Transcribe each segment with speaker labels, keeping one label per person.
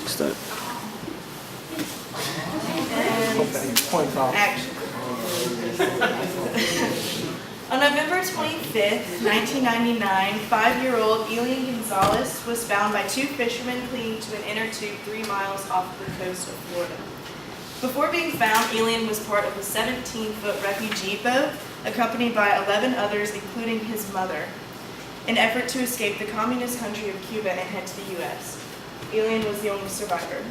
Speaker 1: Start.
Speaker 2: And action. On November 25th, 1999, 5-year-old Elian Gonzalez was found by two fishermen clinging to an inner tube 3 miles off the coast of Florida. Before being found, Elian was part of a 17-foot refugee boat, accompanied by 11 others, including his mother, in an effort to escape the communist country of Cuba and head to the U.S. Elian was the only survivor.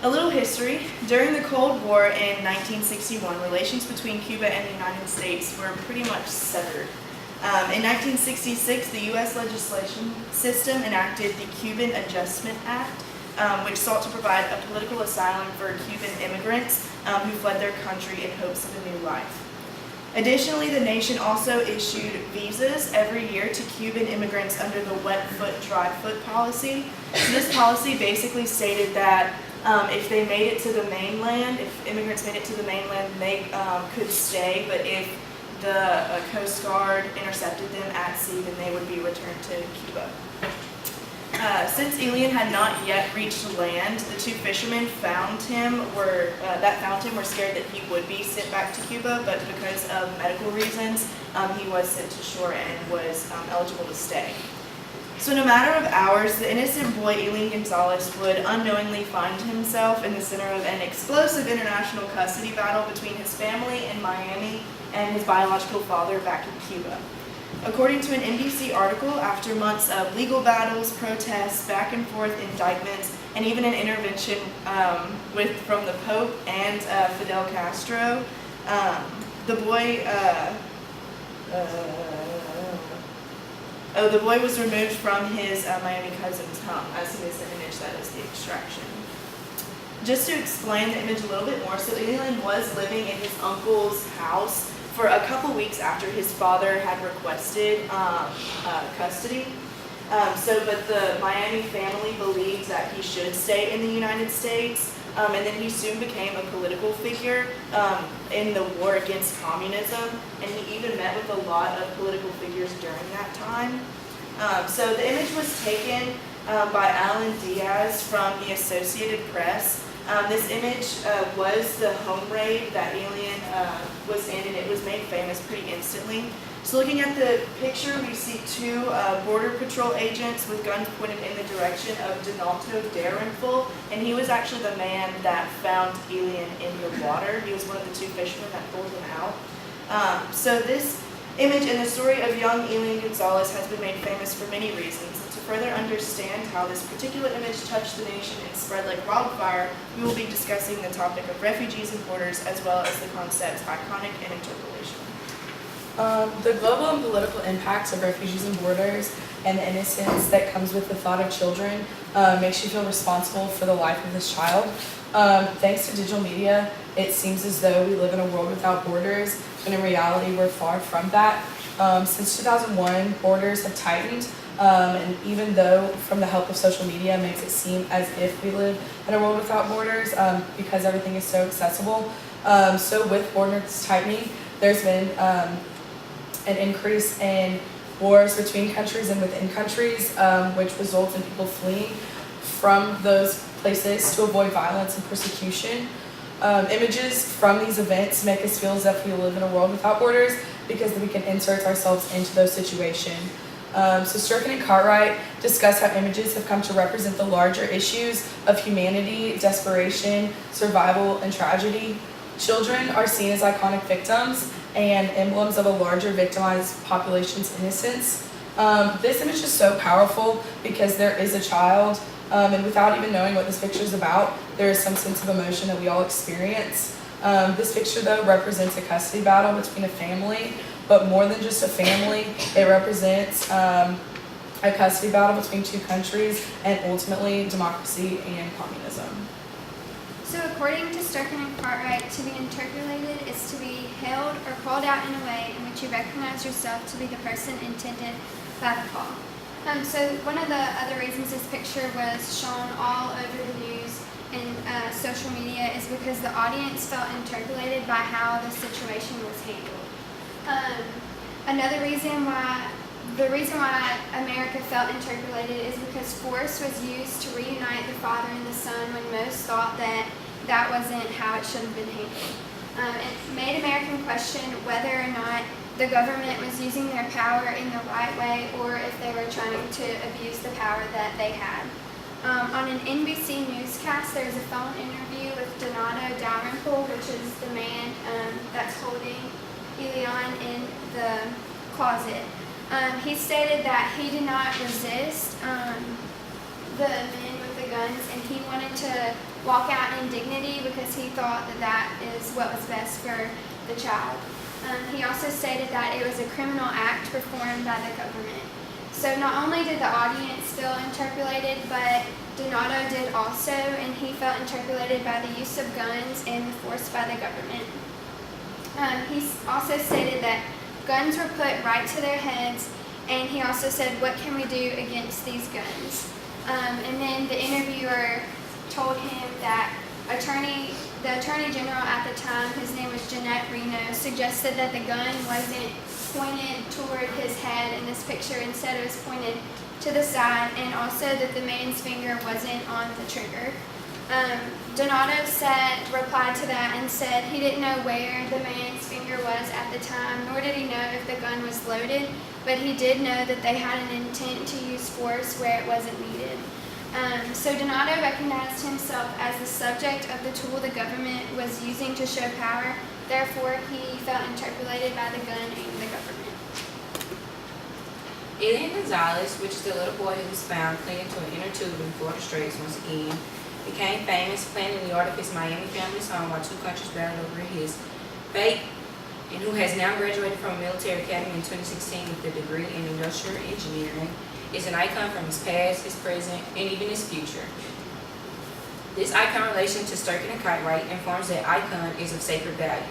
Speaker 2: A little history. During the Cold War in 1961, relations between Cuba and the United States were pretty much severed. In 1966, the U.S. legislation system enacted the Cuban Adjustment Act, which sought to provide a political asylum for Cuban immigrants who fled their country in hopes of a new life. Additionally, the nation also issued visas every year to Cuban immigrants under the wet foot, dry foot policy. So this policy basically stated that if they made it to the mainland, if immigrants made it to the mainland, they could stay, but if the Coast Guard intercepted them at sea, then they would be returned to Cuba. Since Elian had not yet reached land, the two fishermen that found him were scared that he would be sent back to Cuba, but because of medical reasons, he was sent to shore and was eligible to stay. So in a matter of hours, the innocent boy Elian Gonzalez would unknowingly find himself in the center of an explosive international custody battle between his family in Miami and his biological father back in Cuba. According to an NBC article, after months of legal battles, protests, back and forth indictments, and even an intervention from the Pope and Fidel Castro, the boy was removed from his Miami cousin's home, as he is the image that is the extraction. Just to explain the image a little bit more, so Elian was living in his uncle's house for a couple weeks after his father had requested custody. But the Miami family believed that he should stay in the United States, and then he soon became a political figure in the war against communism, and he even met with a lot of political figures during that time. So the image was taken by Alan Diaz from the Associated Press. This image was the home raid that Elian was in, and it was made famous pretty instantly. So looking at the picture, we see two Border Patrol agents with guns pointed in the direction of Donaldo Darenful, and he was actually the man that found Elian in the water. He was one of the two fishermen that pulled him out. So this image and the story of young Elian Gonzalez has been made famous for many reasons. And to further understand how this particular image touched the nation and spread like wildfire, we will be discussing the topic of refugees and borders, as well as the concepts iconic and interpolation.
Speaker 3: The global and political impacts of refugees and borders and the innocence that comes with the thought of children makes you feel responsible for the life of this child. Thanks to digital media, it seems as though we live in a world without borders, but in reality, we're far from that. Since 2001, borders have tightened, and even though from the help of social media makes it seem as if we live in a world without borders because everything is so accessible. So with borders tightening, there's been an increase in wars between countries and within countries, which results in people fleeing from those places to avoid violence and persecution. Images from these events make us feel as if we live in a world without borders because we can insert ourselves into those situations. So Sturken and Cartwright discuss how images have come to represent the larger issues of humanity, desperation, survival, and tragedy. Children are seen as iconic victims and emblems of a larger victimized population's innocence. This image is so powerful because there is a child, and without even knowing what this picture is about, there is some sense of emotion that we all experience. This picture, though, represents a custody battle between a family, but more than just a family, it represents a custody battle between two countries and ultimately democracy and communism.
Speaker 4: So according to Sturken and Cartwright, to be interpolated is to be held or called out in a way in which you recognize yourself to be the person intended by the call. So one of the other reasons this picture was shown all over the news and social media is because the audience felt interpolated by how the situation was handled. Another reason why the reason why America felt interpolated is because force was used to reunite the father and the son when most thought that that wasn't how it should have been handled. It made Americans question whether or not the government was using their power in the right way or if they were trying to abuse the power that they had. On an NBC newscast, there was a phone interview with Donato Dalrymple, which is the man that's holding Elian in the closet. He stated that he did not resist the men with the guns, and he wanted to walk out in dignity because he thought that that is what was best for the child. He also stated that it was a criminal act performed by the government. So not only did the audience feel interpolated, but Donato did also, and he felt interpolated by the use of guns and the force by the government. He also stated that guns were put right to their heads, and he also said, "What can we do against these guns?" And then the interviewer told him that the Attorney General at the time, his name was Jeanette Reno, suggested that the gun wasn't pointed toward his head in this picture. Instead, it was pointed to the side, and also that the man's finger wasn't on the trigger. Donato replied to that and said he didn't know where the man's finger was at the time, nor did he know if the gun was loaded, but he did know that they had an intent to use force where it wasn't needed. So Donato recognized himself as the subject of the tool the government was using to show power. Therefore, he felt interpolated by the gun and the government.
Speaker 1: Elian Gonzalez, which is the little boy who was found clinging to an inner tube in Florida Straits once again, became famous playing in the yard of his Miami family's home while two countries battled over his fate, and who has now graduated from a military academy in 2016 with a degree in industrial engineering, is an icon from his past, his present, and even his future. This icon relation to Sturgeon and Cartwright informs that icon is of sacred value.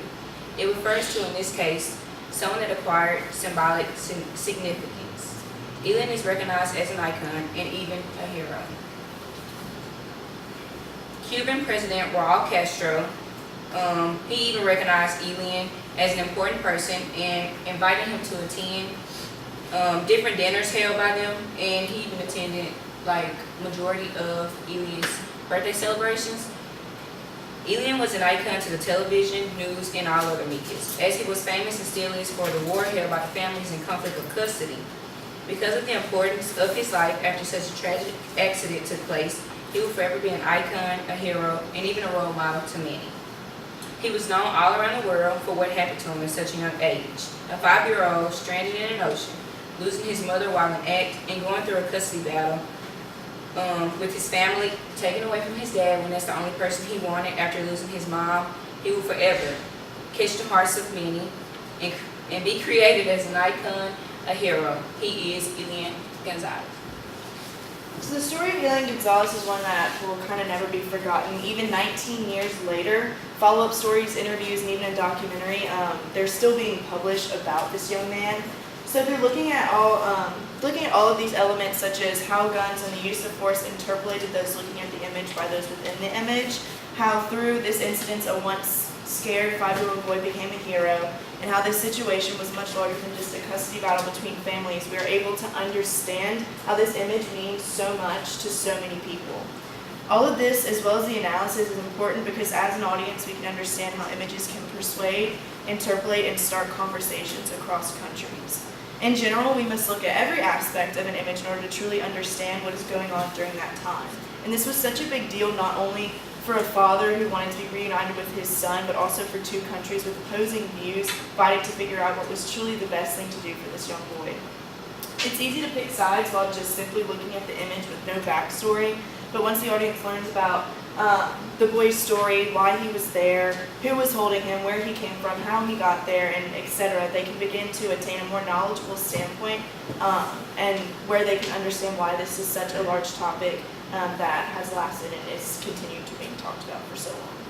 Speaker 1: It refers to, in this case, someone that acquired symbolic significance. Elian is recognized as an icon and even a hero. Cuban President Raul Castro, he even recognized Elian as an important person and invited him to attend different dinners held by them, and he even attended like majority of Elian's birthday celebrations. Elian was an icon to the television, news, and all other media, as he was famous and still is for the war held by the families in conflict of custody. Because of the importance of his life after such a tragic accident took place, he will forever be an icon, a hero, and even a role model to many. He was known all around the world for what happened to him at such a young age. A 5-year-old stranded in an ocean, losing his mother while in act, and going through a custody battle with his family, taken away from his dad when that's the only person he wanted after losing his mom. He will forever catch the hearts of many and be created as an icon, a hero. He is Elian Gonzalez.
Speaker 2: So the story of Elian Gonzalez is one that will kind of never be forgotten. Even 19 years later, follow-up stories, interviews, and even a documentary, they're still being published about this young man. So they're looking at all of these elements, such as how guns and the use of force interpolated those looking at the image by those within the image, how through this incident a once scared 5-year-old boy became a hero, and how this situation was much larger than just a custody battle between families. We are able to understand how this image means so much to so many people. All of this, as well as the analysis, is important because as an audience we can understand how images can persuade, interpolate, and start conversations across countries. In general, we must look at every aspect of an image in order to truly understand what is going on during that time. And this was such a big deal not only for a father who wanted to be reunited with his son, but also for two countries with opposing views fighting to figure out what was truly the best thing to do for this young boy. It's easy to pick sides while just simply looking at the image with no backstory, but once the audience learns about the boy's story, why he was there, who was holding him, where he came from, how he got there, and etc., they can begin to attain a more knowledgeable standpoint and where they can understand why this is such a large topic that has lasted and is continued to being talked about for so long.